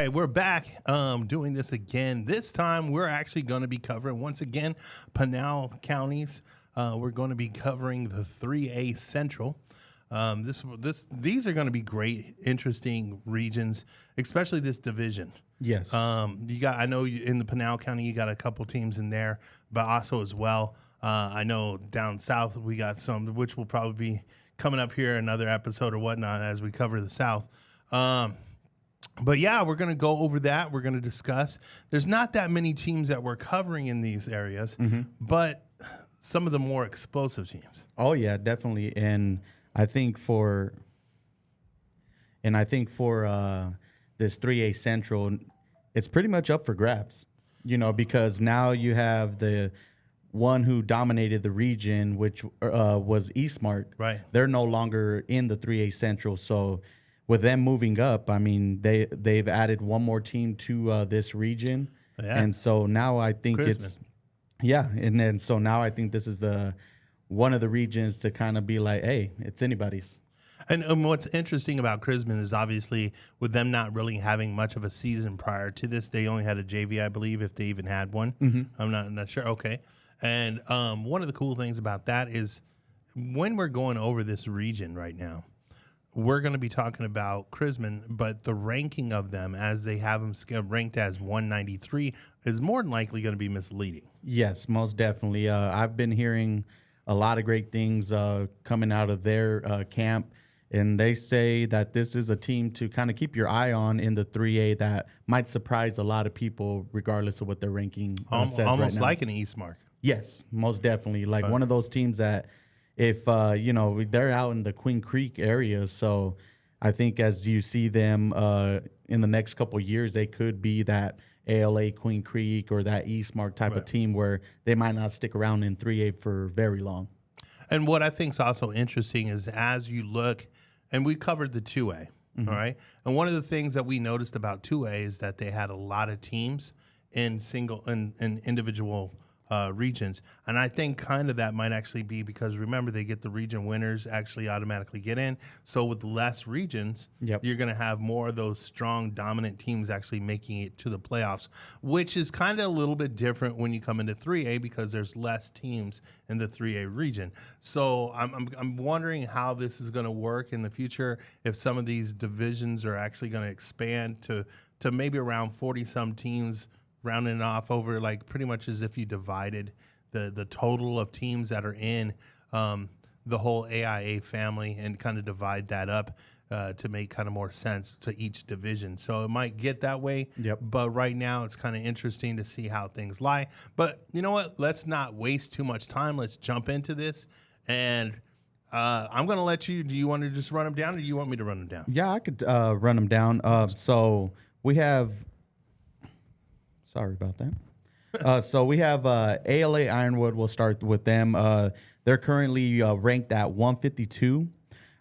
right, we're back doing this again. This time we're actually going to be covering, once again, Pinal counties. We're going to be covering the 3A Central. These are going to be great, interesting regions, especially this division. Yes. I know in the Pinal County, you got a couple teams in there, but also as well, I know down south we got some, which will probably be coming up here another episode or whatnot as we cover the South. But yeah, we're going to go over that. We're going to discuss. There's not that many teams that we're covering in these areas, but some of the more explosive teams. Oh yeah, definitely. And I think for this 3A Central, it's pretty much up for grabs. Because now you have the one who dominated the region, which was Eastmark. Right. They're no longer in the 3A Central, so with them moving up, I mean, they've added one more team to this region, and so now I think now I think this is one of the regions to kind of be like, hey, it's anybody's. And what's interesting about Chrisman is obviously with them not really having much of a season prior to this, they only had a JV, I believe, if they even had one. I'm not sure. Okay. And one of the cool things about that is when we're going over this region right now, we're going to be talking about Chrisman, but the ranking of them as they have them ranked as 193 is more than likely going to be misleading. Yes, most definitely. I've been hearing a lot of great things coming out of their camp, and they say that this is a team to kind of keep your eye on in the 3A that might surprise a lot of people regardless of what their ranking says right now. Almost like an Eastmark. Yes, most definitely. Like one of those teams that if, they're out in the Queen Creek area. So I think as you see them in the next couple of years, they could be that ALA Queen Creek or that Eastmark type of team where they might not stick around in 3A for very long. And what I think is also interesting is as you look, and we covered the 2A, all right? And one of the things that we noticed about 2A is that they had a lot of teams in individual regions. And I think kind of that might actually be because, remember, they get the region winners actually automatically get in. So with less regions, you're going to have more of those strong, dominant teams actually making it to the playoffs, which is kind of a little bit different when you come into 3A because there's less teams in the 3A region. So I'm wondering how this is going to work in the future, if some of these divisions are actually going to expand to maybe around 40-some teams, rounding it off over like pretty much as if you divided the total of teams that are in the whole AIA family and kind of divide that up to make kind of more sense to each division. So it might get that way, but right now it's kind of interesting to see how things lie. But you know what? Let's not waste too much time. Let's jump into this. And I'm going to let you, do you want to just run them down or do you want me to run them down? Yeah, I could run them down. So we have... Sorry about that. So we have ALA Ironwood. We'll start with them. They're currently ranked at 152.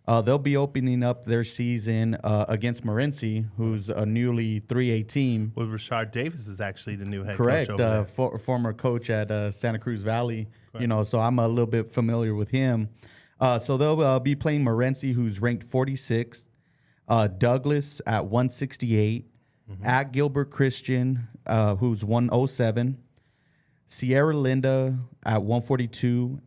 They'll be opening up their season against Morenci, who's a newly 3A team. Well, Rashard Davis is actually the new head coach over there. Former coach at Santa Cruz Valley. Correct. So I'm a little bit familiar with him. So they'll be playing Morenci, who's ranked 46th. Douglas at 168. At Gilbert Christian, who's 107. Sierra Linda at 142.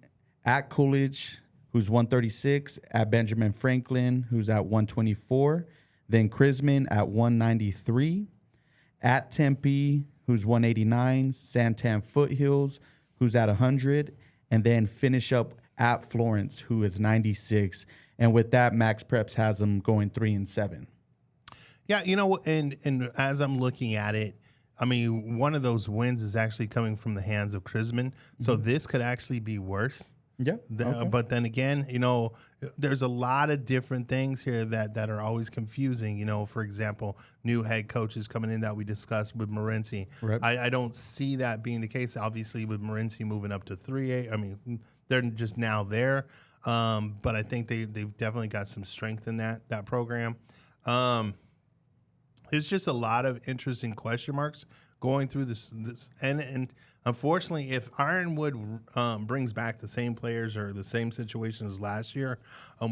At Coolidge, who's 136. At Benjamin Franklin, who's at 124. Then Chrisman at 193. At Tempe, who's 189. Santan Foothills, who's at 100. And then finish up at Florence, who is 96. And with that, Max Preps has them going 3-7. Yeah, and as I'm looking at it, I mean, one of those wins is actually coming from the hands of Chrisman. So this could actually be worse. Yeah. But then again, there's a lot of different things here that are always confusing. For example, new head coaches coming in that we discussed with Morenci. Right. I don't see that being the case, obviously, with Morenci moving up to 3A. I mean, they're just now there. But I think they've definitely got some strength in that program. There's just a lot of interesting question marks going through this and unfortunately, if Ironwood brings back the same players or the same situation as last year,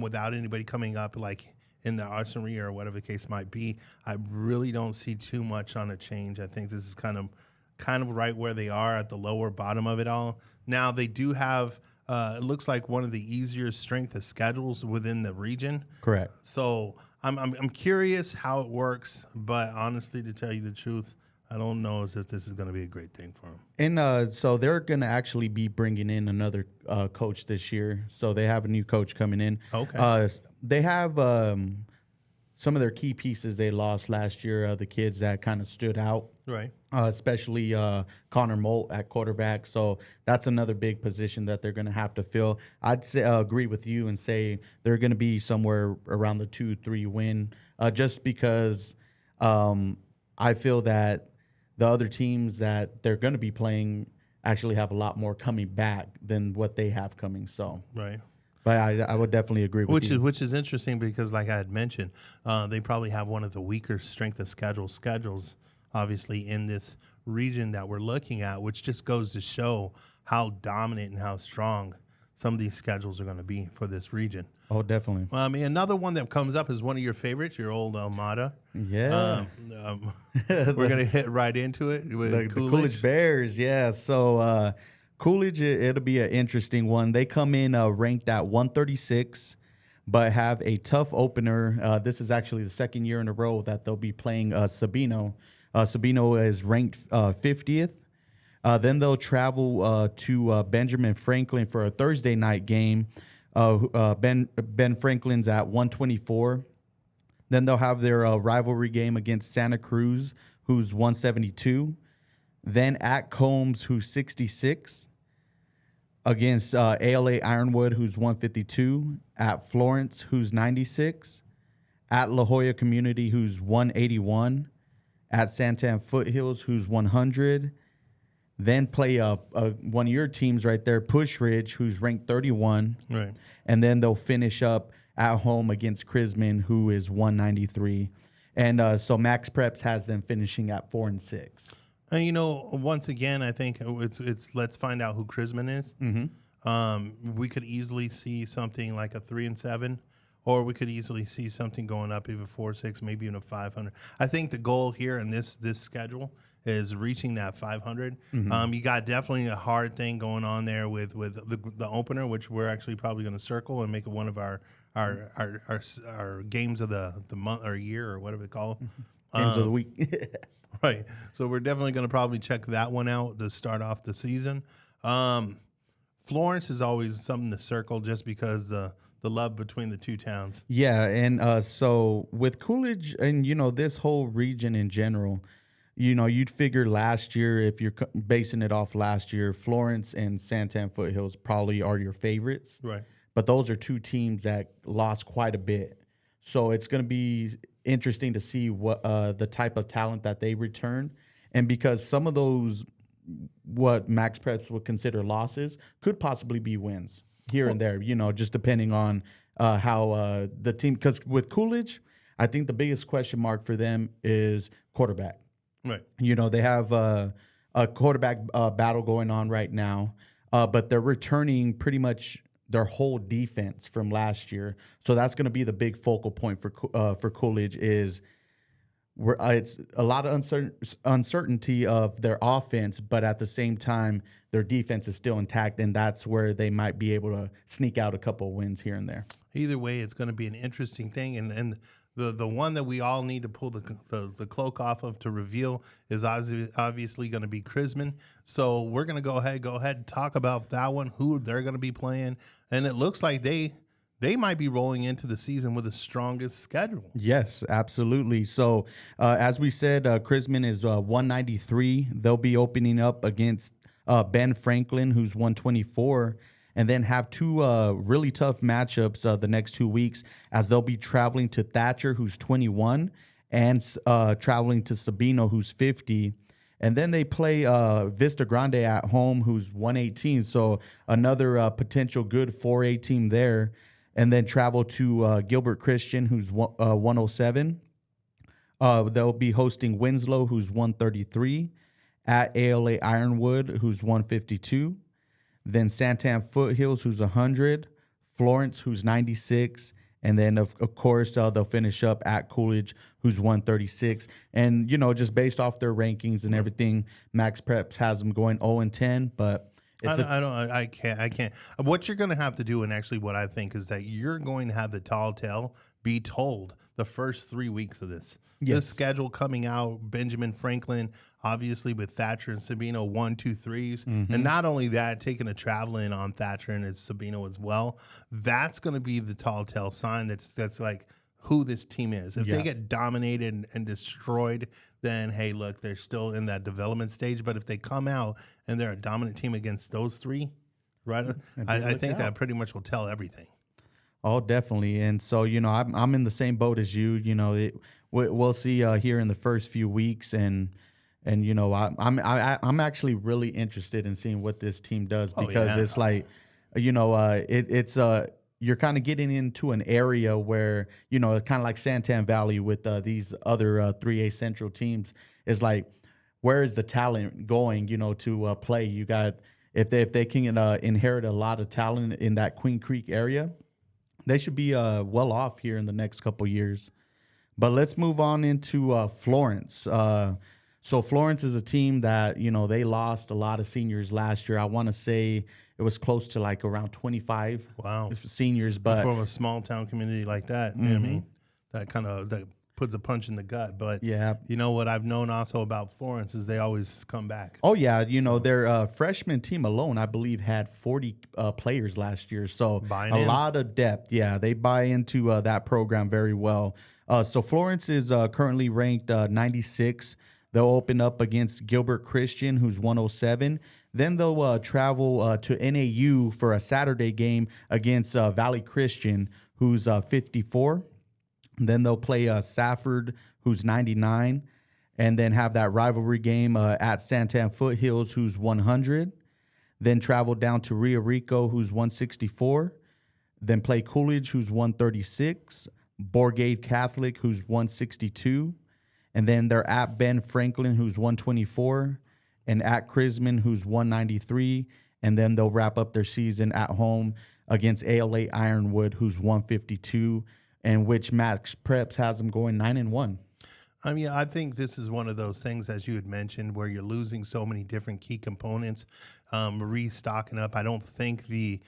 without anybody coming up like in the arsenal or whatever the case might be. I really don't see too much on a change. I think this is kind of right where they are at the lower bottom of it all. Now they do have it looks like one of the easier strength of schedules within the region. Correct. So I'm curious how it works, but honestly, to tell you the truth, I don't know as if this is going to be a great thing for them. And so they're going to actually be bringing in another coach this year. So they have a new coach coming in. Okay. They have some of their key pieces they lost last year, the kids that kind of stood out. Right. Especially Connor Molt at quarterback. So that's another big position that they're going to have to fill. I'd say, agree with you and say they're going to be somewhere around the 2-3 win, just because I feel that the other teams that they're going to be playing actually have a lot more coming back than what they have coming. So right. But I would definitely agree with you. Which is interesting because, like I had mentioned, they probably have one of the weaker strength of schedules, obviously, in this region that we're looking at, which just goes to show how dominant and how strong some of these schedules are going to be for this region. Oh, definitely. Well, I mean, another one that comes up is one of your favorites, your old Almada. Yeah. We're going to hit right into it with the Coolidge Bears, yeah. So Coolidge, it'll be an interesting one. They come in ranked at 136, but have a tough opener. This is actually the second year in a row that they'll be playing Sabino. Sabino is ranked 50th. Then they'll travel to Benjamin Franklin for a Thursday night game. Ben Franklin's at 124. Then they'll have their rivalry game against Santa Cruz, who's 172. Then at Combs, who's 66. Against ALA Ironwood, who's 152. At Florence, who's 96. At La Jolla Community, who's 181. At Santan Foothills, who's 100. Then play one of your teams right there, Push Ridge, who's ranked 31. Right. And then they'll finish up at home against Chrisman, who is 193. And so Max Preps has them finishing at 4-6. And once again, I think it's let's find out who Chrisman is. Mm-hmm. We could easily see something like a 3-7, or we could easily see something going up even 4-6, maybe even a 500. I think the goal here in this schedule is reaching that 500. Mm-hmm. You got definitely a hard thing going on there with the opener, which we're actually probably going to circle and make it one of our games of the month or year or whatever they call it. Games of the week. Right. So we're definitely going to probably check that one out to start off the season. Florence is always something to circle just because the love between the two towns. Yeah, and so with Coolidge and, this whole region in general, you'd figure last year, if you're basing it off last year, Florence and Santan Foothills probably are your favorites. Right. But those are two teams that lost quite a bit. So it's going to be interesting to see what the type of talent that they return. And because some of those, what Max Preps would consider losses, could possibly be wins here and there, just depending on how the team, because with Coolidge, I think the biggest question mark for them is quarterback. Right. They have a quarterback battle going on right now, but they're returning pretty much their whole defense from last year. So that's going to be the big focal point for Coolidge is it's a lot of uncertainty of their offense, but at the same time, their defense is still intact, and that's where they might be able to sneak out a couple of wins here and there. Either way, it's going to be an interesting thing, and the one that we all need to pull the cloak off of to reveal is obviously going to be Chrisman. So we're going to go ahead and talk about that one, who they're going to be playing, and it looks like they might be rolling into the season with the strongest schedule. Yes, absolutely. So as we said, Chrisman is 193. They'll be opening up against Ben Franklin, who's 124. And then have two really tough matchups the next 2 weeks as they'll be traveling to Thatcher, who's 21, and traveling to Sabino, who's 50. And then they play Vista Grande at home, who's 118. So another potential good 4A team there. And then travel to Gilbert Christian, who's 107. They'll be hosting Winslow, who's 133. At ALA Ironwood, who's 152. Then Santan Foothills, who's 100, Florence, who's 96, And then, of course, they'll finish up at Coolidge, who's 136. And, just based off their rankings and everything, Max Preps has them going 0-10. But I can't. What you're going to have to do, and actually what I think is that you're going to have the tall tale be told the first 3 weeks of this. Yes. This schedule coming out, Benjamin Franklin, obviously with Thatcher and Sabino, 1, 2, 3s. And not only that, taking a travel in on Thatcher and it's Sabino as well. That's going to be the tall tale sign that's like who this team is. If they get dominated and destroyed, then, hey, look, they're still in that development stage. But if they come out and they're a dominant team against those three, right, I think that pretty much will tell everything. Oh, definitely. And so, I'm in the same boat as you. We'll see here in the first few weeks, and I'm actually really interested in seeing what this team does because it's like, it's you're kind of getting into an area where kind of like Santan Valley with these other 3A Central teams is like, where is the talent going? To play. You got if they can inherit a lot of talent in that Queen Creek area, they should be well off here in the next couple years. But let's move on into Florence. So Florence is a team that, they lost a lot of seniors last year. I want to say it was close to like around 25 seniors. But from a small town community like that, you know what I mean? That puts a punch in the gut. But yeah, what I've known also about Florence is they always come back. Oh, yeah. Their freshman team alone, I believe, had 40 players last year. So lot of depth. Yeah, they buy into that program very well. So Florence is currently ranked 96. They'll open up against Gilbert Christian, who's 107. Then they'll travel to NAU for a Saturday game against Valley Christian, who's 54. Then they'll play Safford, who's 99, and then have that rivalry game at Santan Foothills, who's 100. Then travel down to Rio Rico, who's 164. Then play Coolidge, who's 136. Borgade Catholic, who's 162. And then they're at Ben Franklin, who's 124. And at Chrisman, who's 193. And then they'll wrap up their season at home against ALA Ironwood, who's 152. And which Max Preps has them going 9-1. I mean, I think this is one of those things, as you had mentioned, where you're losing so many different key components, restocking up. I don't think the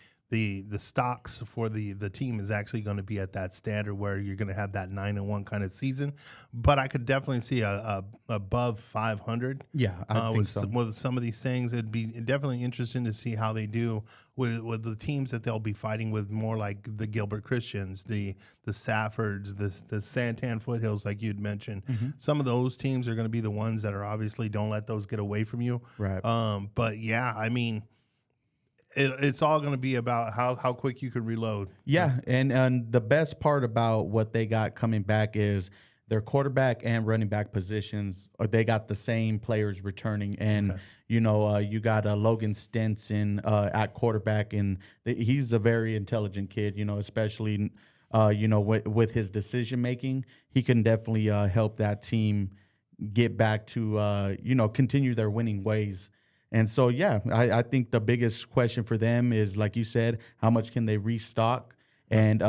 stocks for the team is actually going to be at that standard where you're going to have that 9-1 kind of season. But I could definitely see a above 500. Yeah, I think so. With some of these things, it'd be definitely interesting to see how they do with the teams that they'll be fighting with, more like the Gilbert Christians, the Saffords, the Santan Foothills, like you'd mentioned. Some of those teams are going to be the ones that are obviously don't let those get away from you. Right. But yeah, I mean, it's all going to be about how quick you can reload. Yeah, and the best part about what they got coming back is their quarterback and running back positions. They got the same players returning, and you got Logan Stenson at quarterback, and he's a very intelligent kid. Especially with his decision making, he can definitely help that team get back to continue their winning ways. And so, yeah, I think the biggest question for them is, like you said, how much can they restock? And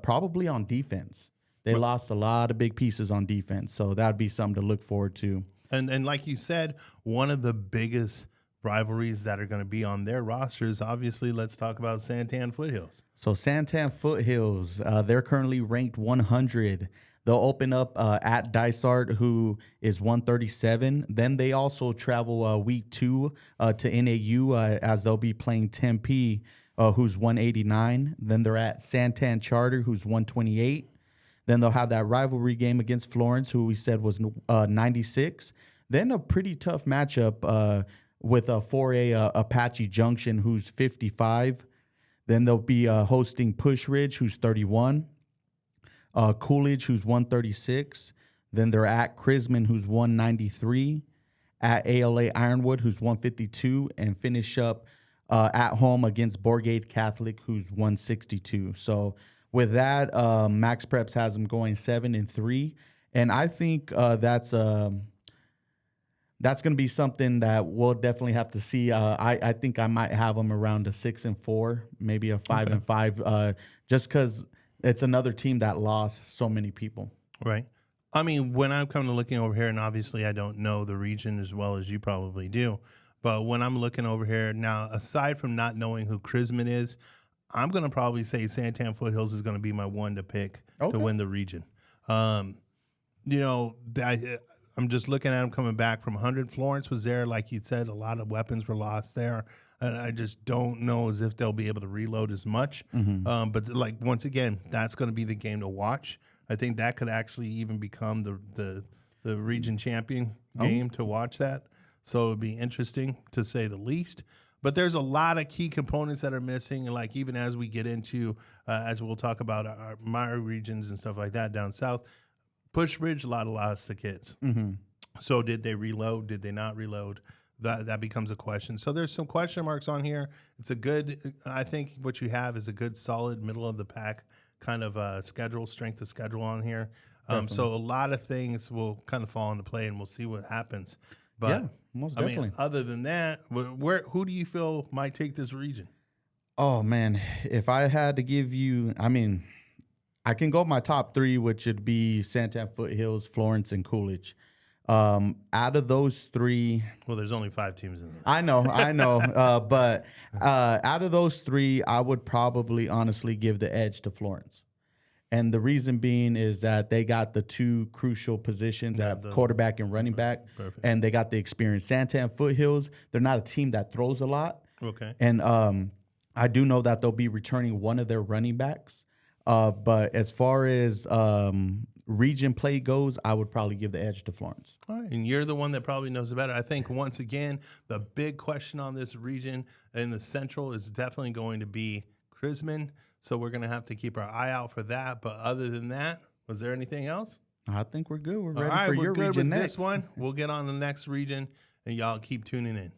probably on defense. They lost a lot of big pieces on defense. So that'd be something to look forward to. And like you said, one of the biggest rivalries that are going to be on their rosters, obviously, let's talk about Santan Foothills. So Santan Foothills, they're currently ranked 100. They'll open up at Dysart, who is 137. Then they also travel week 2 to NAU as they'll be playing Tempe, who's 189. Then they're at Santan Charter, who's 128. Then they'll have that rivalry game against Florence, who we said was 96. Then a pretty tough matchup with 4A Apache Junction, who's 55. Then they'll be hosting Push Ridge, who's 31. Coolidge, who's 136. Then they're at Chrisman, who's 193. At ALA Ironwood, who's 152. And finish up at home against Borgade Catholic, who's 162. So with that, Max Preps has them going 7-3. And I think that's going to be something that we'll definitely have to see. I think I might have them around a 6-4, maybe a 5-5, just because it's another team that lost so many people. Right. I mean, when I'm coming to looking over here, and obviously I don't know the region as well as you probably do, but when I'm looking over here now, aside from not knowing who Chrisman is, I'm going to probably say Santan Foothills is going to be my one to pick to win the region. You know, I'm just looking at them coming back from 100. Florence was there, like you said, a lot of weapons were lost there. And I just don't know as if they'll be able to reload as much. But like once again, that's going to be the game to watch. I think that could actually even become the region champion game to watch that. So it would be interesting to say the least. But there's a lot of key components that are missing. And like even as we get into, as we'll talk about my regions and stuff like that down south, Push Ridge, a lot of lost to kids. So did they reload? Did they not reload? That becomes a question. So there's some question marks on here. It's a good, I think what you have is a good solid middle of the pack kind of strength of schedule on here. So a lot of things will kind of fall into play and we'll see what happens. But Yeah, most definitely. I mean, other than that, who do you feel might take this region? Oh, man. If I had to give you, I mean, I can go my top three, which would be Santan Foothills, Florence, and Coolidge. Out of those three, Well, there's only 5 teams in there. I know. But out of those three, I would probably honestly give the edge to Florence. And the reason being is that they got the two crucial positions at quarterback and running back, and they got the experience. Santan Foothills, they're not a team that throws a lot. Okay. And I do know that they'll be returning one of their running backs. But as far as region play goes, I would probably give the edge to Florence. All right, and you're the one that probably knows better. I think, once again, the big question on this region in the Central is definitely going to be Chrisman. So we're going to have to keep our eye out for that. But other than that, was there anything else? I think we're good. We're All ready right, for we're your good region with next. this one. We'll get on the next region, and y'all keep tuning in.